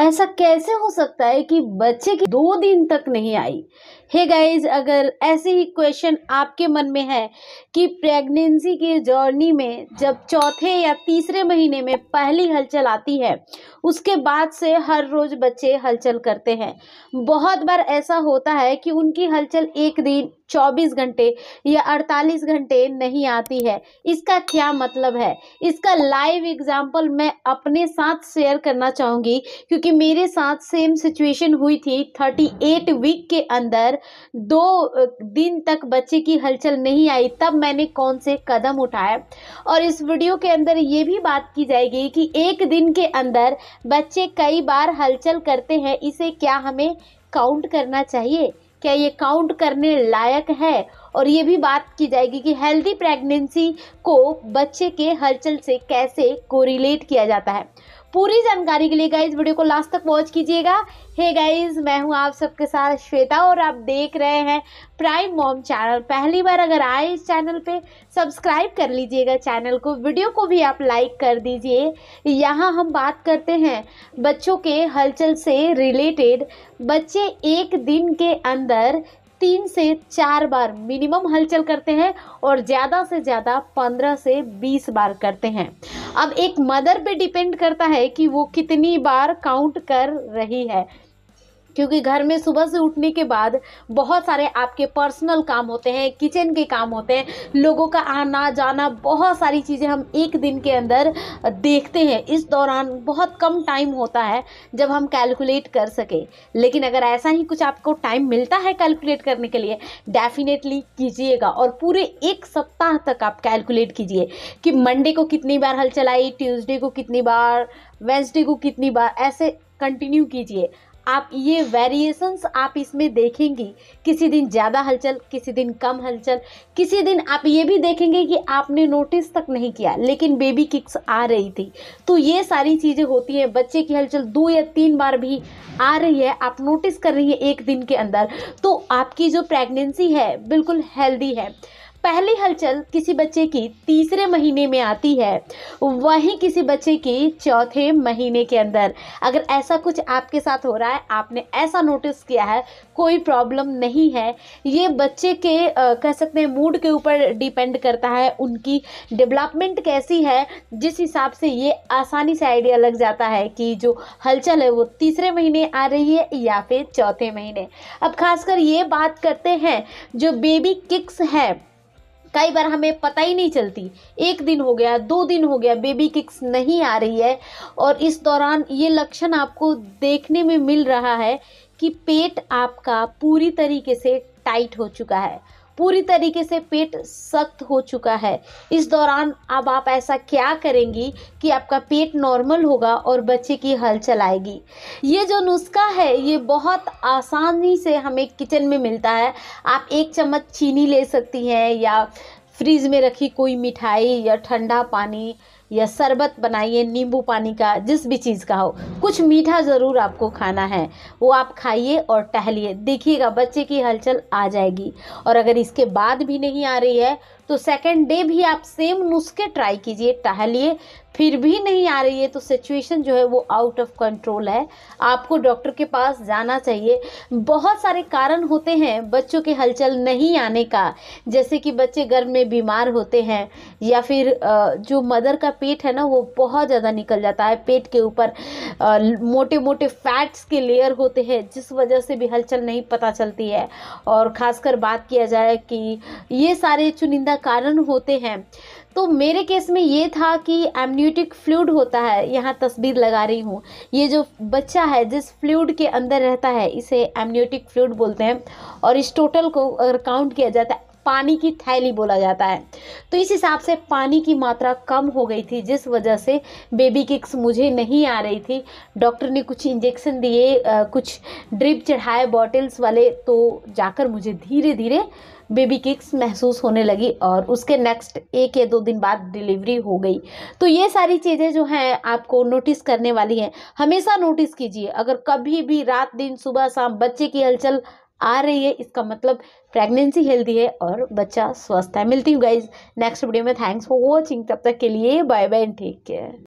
ऐसा कैसे हो सकता है कि बच्चे की 2 दिन तक नहीं आई? हे गाइस, अगर ऐसे ही क्वेश्चन आपके मन में है कि प्रेगनेंसी की जर्नी में जब चौथे या तीसरे महीने में पहली हलचल आती है, उसके बाद से हर रोज बच्चे हलचल करते हैं। बहुत बार ऐसा होता है कि उनकी हलचल एक दिन 24 घंटे या 48 घंटे नहीं आती है। इसका क्या मतलब है? इसका लाइव एग्जाम्पल मैं अपने साथ शेयर करना चाहूँगी, क्योंकि मेरे साथ सेम सिचुएशन हुई थी। 38 वीक के अंदर 2 दिन तक बच्चे की हलचल नहीं आई, तब मैंने कौन से कदम उठाए। और इस वीडियो के अंदर ये भी बात की जाएगी कि एक दिन के अंदर बच्चे कई बार हलचल करते हैं, इसे क्या हमें काउंट करना चाहिए, क्या ये काउंट करने लायक है। और ये भी बात की जाएगी कि हेल्दी प्रेगनेंसी को बच्चे के हलचल से कैसे कोरिलेट किया जाता है। पूरी जानकारी के लिए गाइज वीडियो को लास्ट तक वॉच कीजिएगा। हे गाइज, मैं हूं आप सबके साथ श्वेता और आप देख रहे हैं प्राइम मॉम चैनल। पहली बार अगर आए इस चैनल पे सब्सक्राइब कर लीजिएगा चैनल को, वीडियो को भी आप लाइक कर दीजिए। यहाँ हम बात करते हैं बच्चों के हलचल से रिलेटेड। बच्चे एक दिन के अंदर 3 से 4 बार मिनिमम हलचल करते हैं और ज़्यादा से ज़्यादा 15 से 20 बार करते हैं। अब एक मदर पे डिपेंड करता है कि वो कितनी बार काउंट कर रही है, क्योंकि घर में सुबह से उठने के बाद बहुत सारे आपके पर्सनल काम होते हैं, किचन के काम होते हैं, लोगों का आना जाना, बहुत सारी चीज़ें हम एक दिन के अंदर देखते हैं। इस दौरान बहुत कम टाइम होता है जब हम कैलकुलेट कर सके। लेकिन अगर ऐसा ही कुछ आपको टाइम मिलता है कैलकुलेट करने के लिए, डेफिनेटली कीजिएगा और पूरे 1 सप्ताह तक आप कैलकुलेट कीजिए कि मंडे को कितनी बार हलचल आई, ट्यूसडे को कितनी बार, वेंसडे को कितनी बार, ऐसे कंटिन्यू कीजिए। आप ये वेरिएशंस आप इसमें देखेंगी, किसी दिन ज़्यादा हलचल, किसी दिन कम हलचल, किसी दिन आप ये भी देखेंगे कि आपने नोटिस तक नहीं किया लेकिन बेबी किक्स आ रही थी। तो ये सारी चीज़ें होती हैं। बच्चे की हलचल 2 या 3 बार भी आ रही है, आप नोटिस कर रही है एक दिन के अंदर, तो आपकी जो प्रेगनेंसी है बिल्कुल हेल्दी है। पहली हलचल किसी बच्चे की तीसरे महीने में आती है, वहीं किसी बच्चे की चौथे महीने के अंदर। अगर ऐसा कुछ आपके साथ हो रहा है, आपने ऐसा नोटिस किया है, कोई प्रॉब्लम नहीं है। ये बच्चे के कह सकते हैं मूड के ऊपर डिपेंड करता है, उनकी डेवलपमेंट कैसी है, जिस हिसाब से ये आसानी से आइडिया लग जाता है कि जो हलचल है वो तीसरे महीने आ रही है या फिर चौथे महीने। अब खासकर ये बात करते हैं जो बेबी किक्स है, कई बार हमें पता ही नहीं चलती, 1 दिन हो गया, 2 दिन हो गया, बेबी किक्स नहीं आ रही है। और इस दौरान ये लक्षण आपको देखने में मिल रहा है कि पेट आपका पूरी तरीके से टाइट हो चुका है, पूरी तरीके से पेट सख्त हो चुका है। इस दौरान अब आप ऐसा क्या करेंगी कि आपका पेट नॉर्मल होगा और बच्चे की हलचल आएगी। ये जो नुस्खा है ये बहुत आसानी से हमें किचन में मिलता है। आप 1 चम्मच चीनी ले सकती हैं या फ्रीज में रखी कोई मिठाई या ठंडा पानी या शरबत बनाइए नींबू पानी का, जिस भी चीज़ का हो, कुछ मीठा ज़रूर आपको खाना है, वो आप खाइए और टहलिए। देखिएगा बच्चे की हलचल आ जाएगी। और अगर इसके बाद भी नहीं आ रही है तो सेकंड डे भी आप सेम नुस्खे ट्राई कीजिए, टहलिए, फिर भी नहीं आ रही है तो सिचुएशन जो है वो आउट ऑफ कंट्रोल है, आपको डॉक्टर के पास जाना चाहिए। बहुत सारे कारण होते हैं बच्चों के हलचल नहीं आने का, जैसे कि बच्चे गर्भ में बीमार होते हैं या फिर जो मदर का पेट है ना वो बहुत ज़्यादा निकल जाता है, पेट के ऊपर मोटे मोटे फैट्स के लेयर होते हैं जिस वजह से भी हलचल नहीं पता चलती है। और ख़ासकर बात किया जाए कि ये सारे चुनिंदा कारण होते हैं, तो मेरे केस में ये था कि एमनियोटिक फ्लूइड होता है, यहाँ तस्वीर लगा रही हूँ, ये जो बच्चा है जिस फ्लूइड के अंदर रहता है इसे एमनियोटिक फ्लूइड बोलते हैं। और इस टोटल को अगर काउंट किया जाता है पानी की थैली बोला जाता है। तो इस हिसाब से पानी की मात्रा कम हो गई थी, जिस वजह से बेबी किक्स मुझे नहीं आ रही थी। डॉक्टर ने कुछ इंजेक्शन दिए, कुछ ड्रिप चढ़ाए बॉटल्स वाले, तो जाकर मुझे धीरे धीरे बेबी किक्स महसूस होने लगी और उसके नेक्स्ट 1 या 2 दिन बाद डिलीवरी हो गई। तो ये सारी चीज़ें जो हैं आपको नोटिस करने वाली हैं, हमेशा नोटिस कीजिए। अगर कभी भी रात दिन सुबह शाम बच्चे की हलचल आ रही है, इसका मतलब प्रेगनेंसी हेल्दी है और बच्चा स्वस्थ है। मिलती हूँ गाइज नेक्स्ट वीडियो में। थैंक्स फॉर वॉचिंग, तब तक के लिए bye bye and take care.